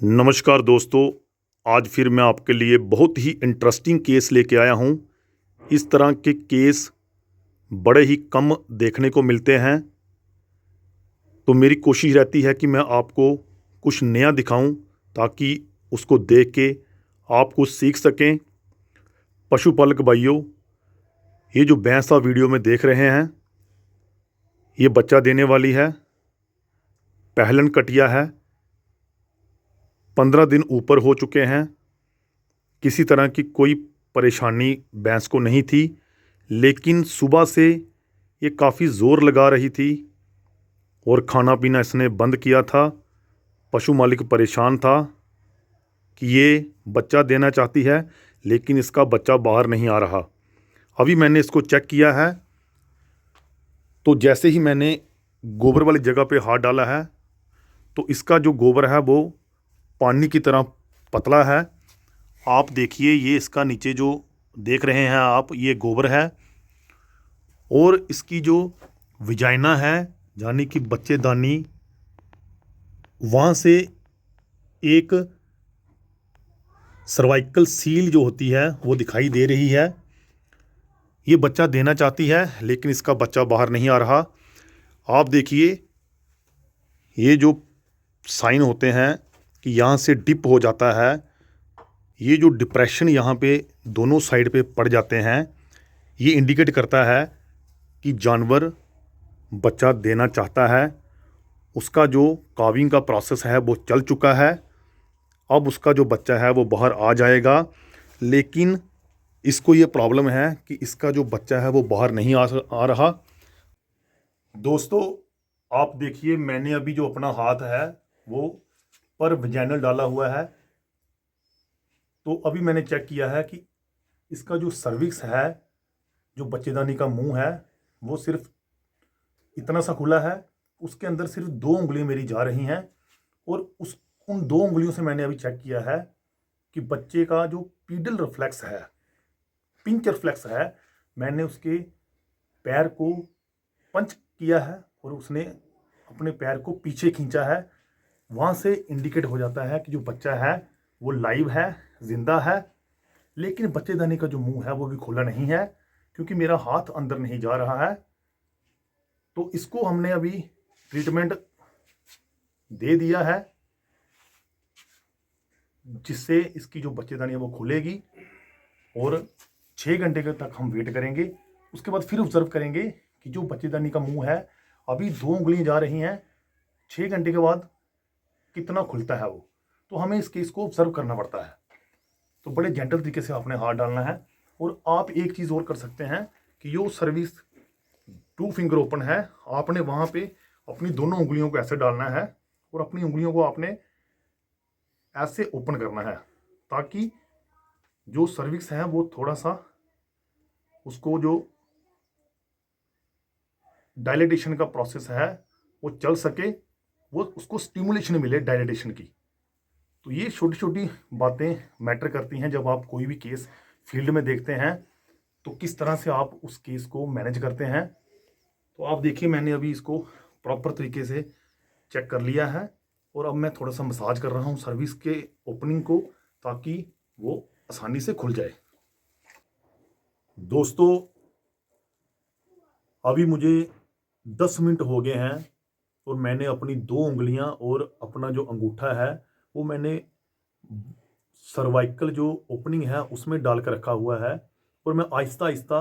नमस्कार दोस्तों। आज फिर मैं आपके लिए बहुत ही इंटरेस्टिंग केस लेके आया हूँ। इस तरह के केस बड़े ही कम देखने को मिलते हैं, तो मेरी कोशिश रहती है कि मैं आपको कुछ नया दिखाऊं ताकि उसको देख के आप कुछ सीख सकें। पशुपालक भाइयों, ये जो भैंस आप वीडियो में देख रहे हैं, ये बच्चा देने वाली है, पहलन कटिया है, 15 दिन ऊपर हो चुके हैं। किसी तरह की कोई परेशानी भैंस को नहीं थी, लेकिन सुबह से ये काफ़ी ज़ोर लगा रही थी और खाना पीना इसने बंद किया था। पशु मालिक परेशान था कि ये बच्चा देना चाहती है, लेकिन इसका बच्चा बाहर नहीं आ रहा। अभी मैंने इसको चेक किया है, तो जैसे ही मैंने गोबर वाली जगह पे हाथ डाला है, तो इसका जो गोबर है वो पानी की तरह पतला है। आप देखिए, ये इसका नीचे जो देख रहे हैं आप, ये गोबर है और इसकी जो विजाइना है, यानी कि बच्चेदानी, वहाँ से एक सर्वाइकल सील जो होती है वो दिखाई दे रही है। ये बच्चा देना चाहती है, लेकिन इसका बच्चा बाहर नहीं आ रहा। आप देखिए, ये जो साइन होते हैं कि यहाँ से डिप हो जाता है, ये जो डिप्रेशन यहाँ पे दोनों साइड पे पड़ जाते हैं, ये इंडिकेट करता है कि जानवर बच्चा देना चाहता है। उसका जो काविंग का प्रोसेस है वो चल चुका है। अब उसका जो बच्चा है वो बाहर आ जाएगा, लेकिन इसको ये प्रॉब्लम है कि इसका जो बच्चा है वो बाहर नहीं आ रहा। दोस्तों, आप देखिए, मैंने अभी जो अपना हाथ है वो पर वैजाइनल डाला हुआ है, तो अभी मैंने चेक किया है कि इसका जो सर्विक्स है, जो बच्चेदानी का मुंह है, वो सिर्फ इतना सा खुला है। उसके अंदर सिर्फ 2 उंगलियां मेरी जा रही हैं, और उन 2 उंगलियों से मैंने अभी चेक किया है कि बच्चे का जो पीडल रिफ्लेक्स है, पिंच रिफ्लेक्स है, मैंने उसके पैर को पंच किया है और उसने अपने पैर को पीछे खींचा है। वहाँ से इंडिकेट हो जाता है कि जो बच्चा है वो लाइव है, जिंदा है। लेकिन बच्चेदानी का जो मुंह है वो भी खुला नहीं है, क्योंकि मेरा हाथ अंदर नहीं जा रहा है। तो इसको हमने अभी ट्रीटमेंट दे दिया है, जिससे इसकी जो बच्चेदानी है वो खुलेगी, और 6 घंटे के तक हम वेट करेंगे। उसके बाद फिर ऑब्जर्व करेंगे कि जो बच्चेदानी का मुंह है, अभी 2 उंगलियां जा रही हैं, 6 घंटे के बाद कितना खुलता है वो। तो हमें इस केस को ऑब्जर्व करना पड़ता है। तो बड़े जेंटल तरीके से आपने हाथ डालना है। और आप एक चीज़ और कर सकते हैं कि यो सर्विस 2 फिंगर ओपन है, आपने वहाँ पे अपनी दोनों उंगलियों को ऐसे डालना है और अपनी उंगलियों को आपने ऐसे ओपन करना है, ताकि जो सर्विक्स है वो थोड़ा सा, उसको जो डायलेटेशन का प्रोसेस है वो चल सके, वो उसको स्टिमुलेशन मिले डायलेटेशन की। तो ये छोटी छोटी बातें मैटर करती हैं जब आप कोई भी केस फील्ड में देखते हैं, तो किस तरह से आप उस केस को मैनेज करते हैं। तो आप देखिए, मैंने अभी इसको प्रॉपर तरीके से चेक कर लिया है, और अब मैं थोड़ा सा मसाज कर रहा हूँ सर्विस के ओपनिंग को, ताकि वो आसानी से खुल जाए। दोस्तों, अभी मुझे 10 मिनट हो गए हैं, और मैंने अपनी 2 उंगलियां और अपना जो अंगूठा है वो मैंने सर्वाइकल जो ओपनिंग है उसमें डाल कर रखा हुआ है, और मैं आहिस्ता आहिस्ता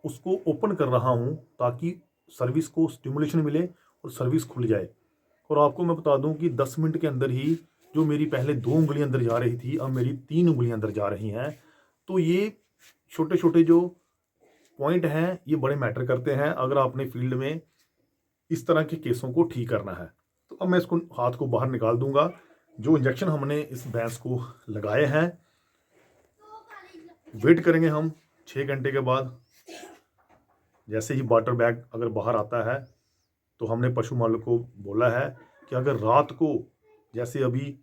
उसको ओपन कर रहा हूं, ताकि सर्विस को स्टिमुलेशन मिले और सर्विस खुल जाए। और आपको मैं बता दूं कि 10 मिनट के अंदर ही जो मेरी पहले 2 उंगलियां अंदर जा रही थी, अब मेरी 3 उंगलियां अंदर जा रही हैं। तो ये छोटे छोटे जो पॉइंट हैं ये बड़े मैटर करते हैं अगर आपने फील्ड में इस तरह के केसों को ठीक करना है। तो अब मैं इसको हाथ को बाहर निकाल दूंगा। जो इंजेक्शन हमने इस भैंस को लगाए हैं, वेट करेंगे हम 6 घंटे के बाद। जैसे ही वाटर बैग अगर बाहर आता है, तो हमने पशु मालिक को बोला है कि अगर रात को, जैसे अभी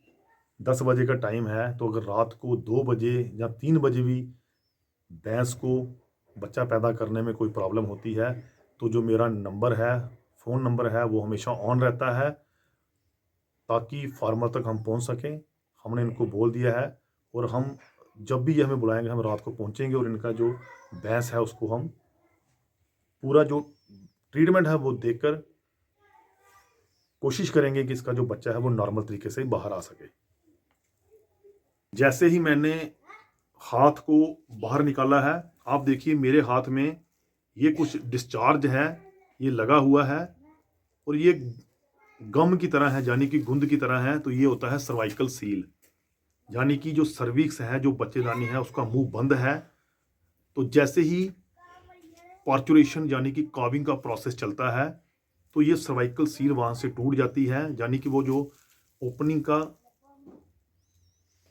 10 बजे का टाइम है, तो अगर रात को 2 बजे या 3 बजे भी भैंस को बच्चा पैदा करने में कोई प्रॉब्लम होती है, तो जो मेरा नंबर है, फ़ोन नंबर है, वो हमेशा ऑन रहता है। ताकि फार्मर तक हम पहुंच सकें। हमने इनको बोल दिया है और हम जब भी ये हमें बुलाएंगे हम रात को पहुंचेंगे और इनका जो भैंस है उसको हम पूरा जो ट्रीटमेंट है वो देकर कोशिश करेंगे कि इसका जो बच्चा है वो नॉर्मल तरीके से बाहर आ सके। जैसे ही मैंने हाथ को बाहर निकाला है, आप देखिए मेरे हाथ में ये कुछ डिस्चार्ज है, ये लगा हुआ है और ये गम की तरह है, यानी कि गुंद की तरह है। तो ये होता है सर्वाइकल सील, यानी कि जो सर्विक्स है, जो बच्चेदानी है, उसका मुंह बंद है। तो जैसे ही पार्चुरेशन यानी कि काविंग का प्रोसेस चलता है तो ये सर्वाइकल सील वहाँ से टूट जाती है, यानी कि वो जो ओपनिंग का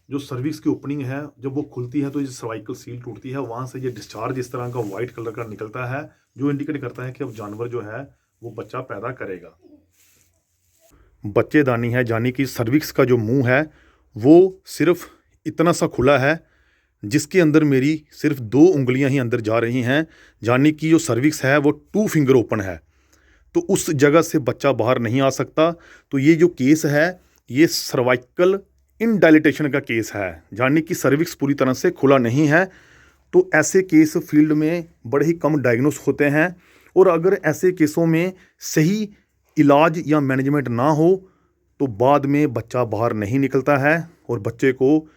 जो सर्विक्स की ओपनिंग है जब वो खुलती है तो ये सर्वाइकल सील टूटती है। वहाँ से ये डिस्चार्ज इस तरह का वाइट कलर का निकलता है, जो इंडिकेट करता है कि अब जानवर जो है वो बच्चा पैदा करेगा। बच्चेदानी है, यानी कि सर्विक्स का जो मुंह है वो सिर्फ इतना सा खुला है, जिसके अंदर मेरी सिर्फ 2 उंगलियां ही अंदर जा रही हैं, यानी कि जो सर्विक्स है वो 2 फिंगर ओपन है। तो उस जगह से बच्चा बाहर नहीं आ सकता। तो ये जो केस है ये सर्वाइकल इनडाइलेटेशन का केस है, यानी कि सर्विक्स पूरी तरह से खुला नहीं है। तो ऐसे केस फील्ड में बड़े ही कम डायग्नोस होते हैं और अगर ऐसे केसों में सही इलाज या मैनेजमेंट ना हो तो बाद में बच्चा बाहर नहीं निकलता है और बच्चे को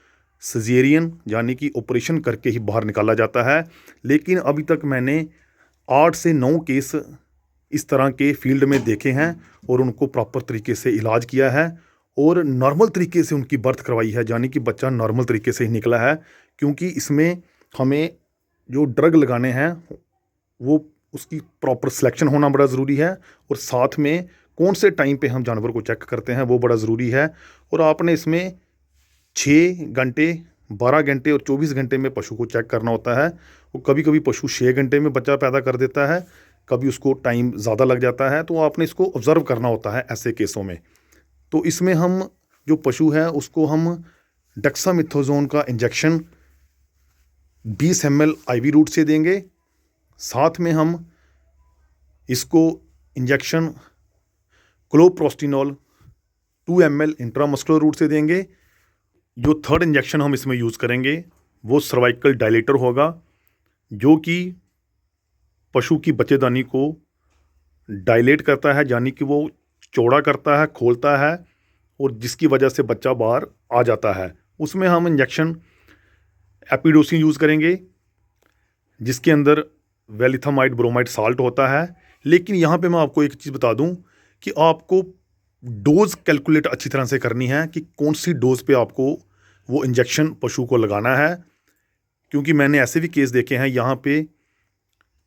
सिजेरियन यानी कि ऑपरेशन करके ही बाहर निकाला जाता है। लेकिन अभी तक मैंने 8 से 9 केस इस तरह के फील्ड में देखे हैं और उनको प्रॉपर तरीके से इलाज किया है और नॉर्मल तरीके से उनकी बर्थ करवाई है, यानी कि बच्चा नॉर्मल तरीके से ही निकला है। क्योंकि इसमें हमें जो ड्रग लगाने हैं वो उसकी प्रॉपर सिलेक्शन होना बड़ा ज़रूरी है और साथ में कौन से टाइम पे हम जानवर को चेक करते हैं वो बड़ा ज़रूरी है। और आपने इसमें 6 घंटे, 12 घंटे और 24 घंटे में पशु को चेक करना होता है। वो कभी कभी पशु 6 घंटे में बच्चा पैदा कर देता है, कभी उसको टाइम ज़्यादा लग जाता है। तो आपने इसको ऑब्ज़र्व करना होता है ऐसे केसों में। तो इसमें हम जो पशु है उसको हम डेक्सामेथासोन का इंजेक्शन 20 ml IV रूट से देंगे। साथ में हम इसको इंजेक्शन क्लोप्रोस्टिनोल 2 ml इंट्रामस्कुलर रूट से देंगे। जो थर्ड इंजेक्शन हम इसमें यूज़ करेंगे वो सर्वाइकल डायलेटर होगा, जो कि पशु की बच्चेदानी को डायलेट करता है, यानी कि वो चौड़ा करता है, खोलता है और जिसकी वजह से बच्चा बाहर आ जाता है। उसमें हम इंजेक्शन एपिडोसिन यूज़ करेंगे जिसके अंदर वेलिथामाइड ब्रोमाइड साल्ट होता है। लेकिन यहाँ पे मैं आपको एक चीज़ बता दूँ कि आपको डोज़ कैलकुलेट अच्छी तरह से करनी है कि कौन सी डोज़ पे आपको वो इंजेक्शन पशु को लगाना है। क्योंकि मैंने ऐसे भी केस देखे हैं यहाँ पे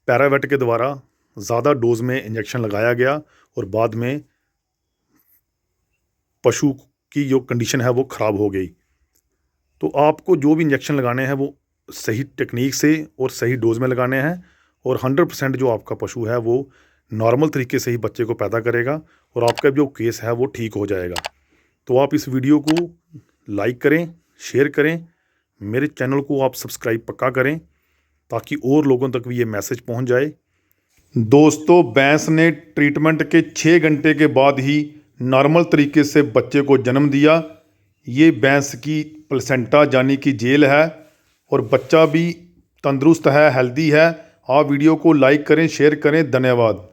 पैरावेट के द्वारा ज़्यादा डोज में इंजेक्शन लगाया गया और बाद में पशु की जो कंडीशन है वो ख़राब हो गई। तो आपको जो भी इंजेक्शन लगाने हैं वो सही टेक्निक से और सही डोज में लगाने हैं और 100% जो आपका पशु है वो नॉर्मल तरीके से ही बच्चे को पैदा करेगा और आपका जो केस है वो ठीक हो जाएगा। तो आप इस वीडियो को लाइक करें, शेयर करें, मेरे चैनल को आप सब्सक्राइब पक्का करें ताकि और लोगों तक भी ये मैसेज पहुंच जाए। दोस्तों, भैंस ने ट्रीटमेंट के 6 घंटे के बाद ही नॉर्मल तरीके से बच्चे को जन्म दिया। ये भैंस की प्लेसेंटा यानी कि जेल है और बच्चा भी तंदुरुस्त है, हेल्दी है। आप वीडियो को लाइक करें, शेयर करें। धन्यवाद।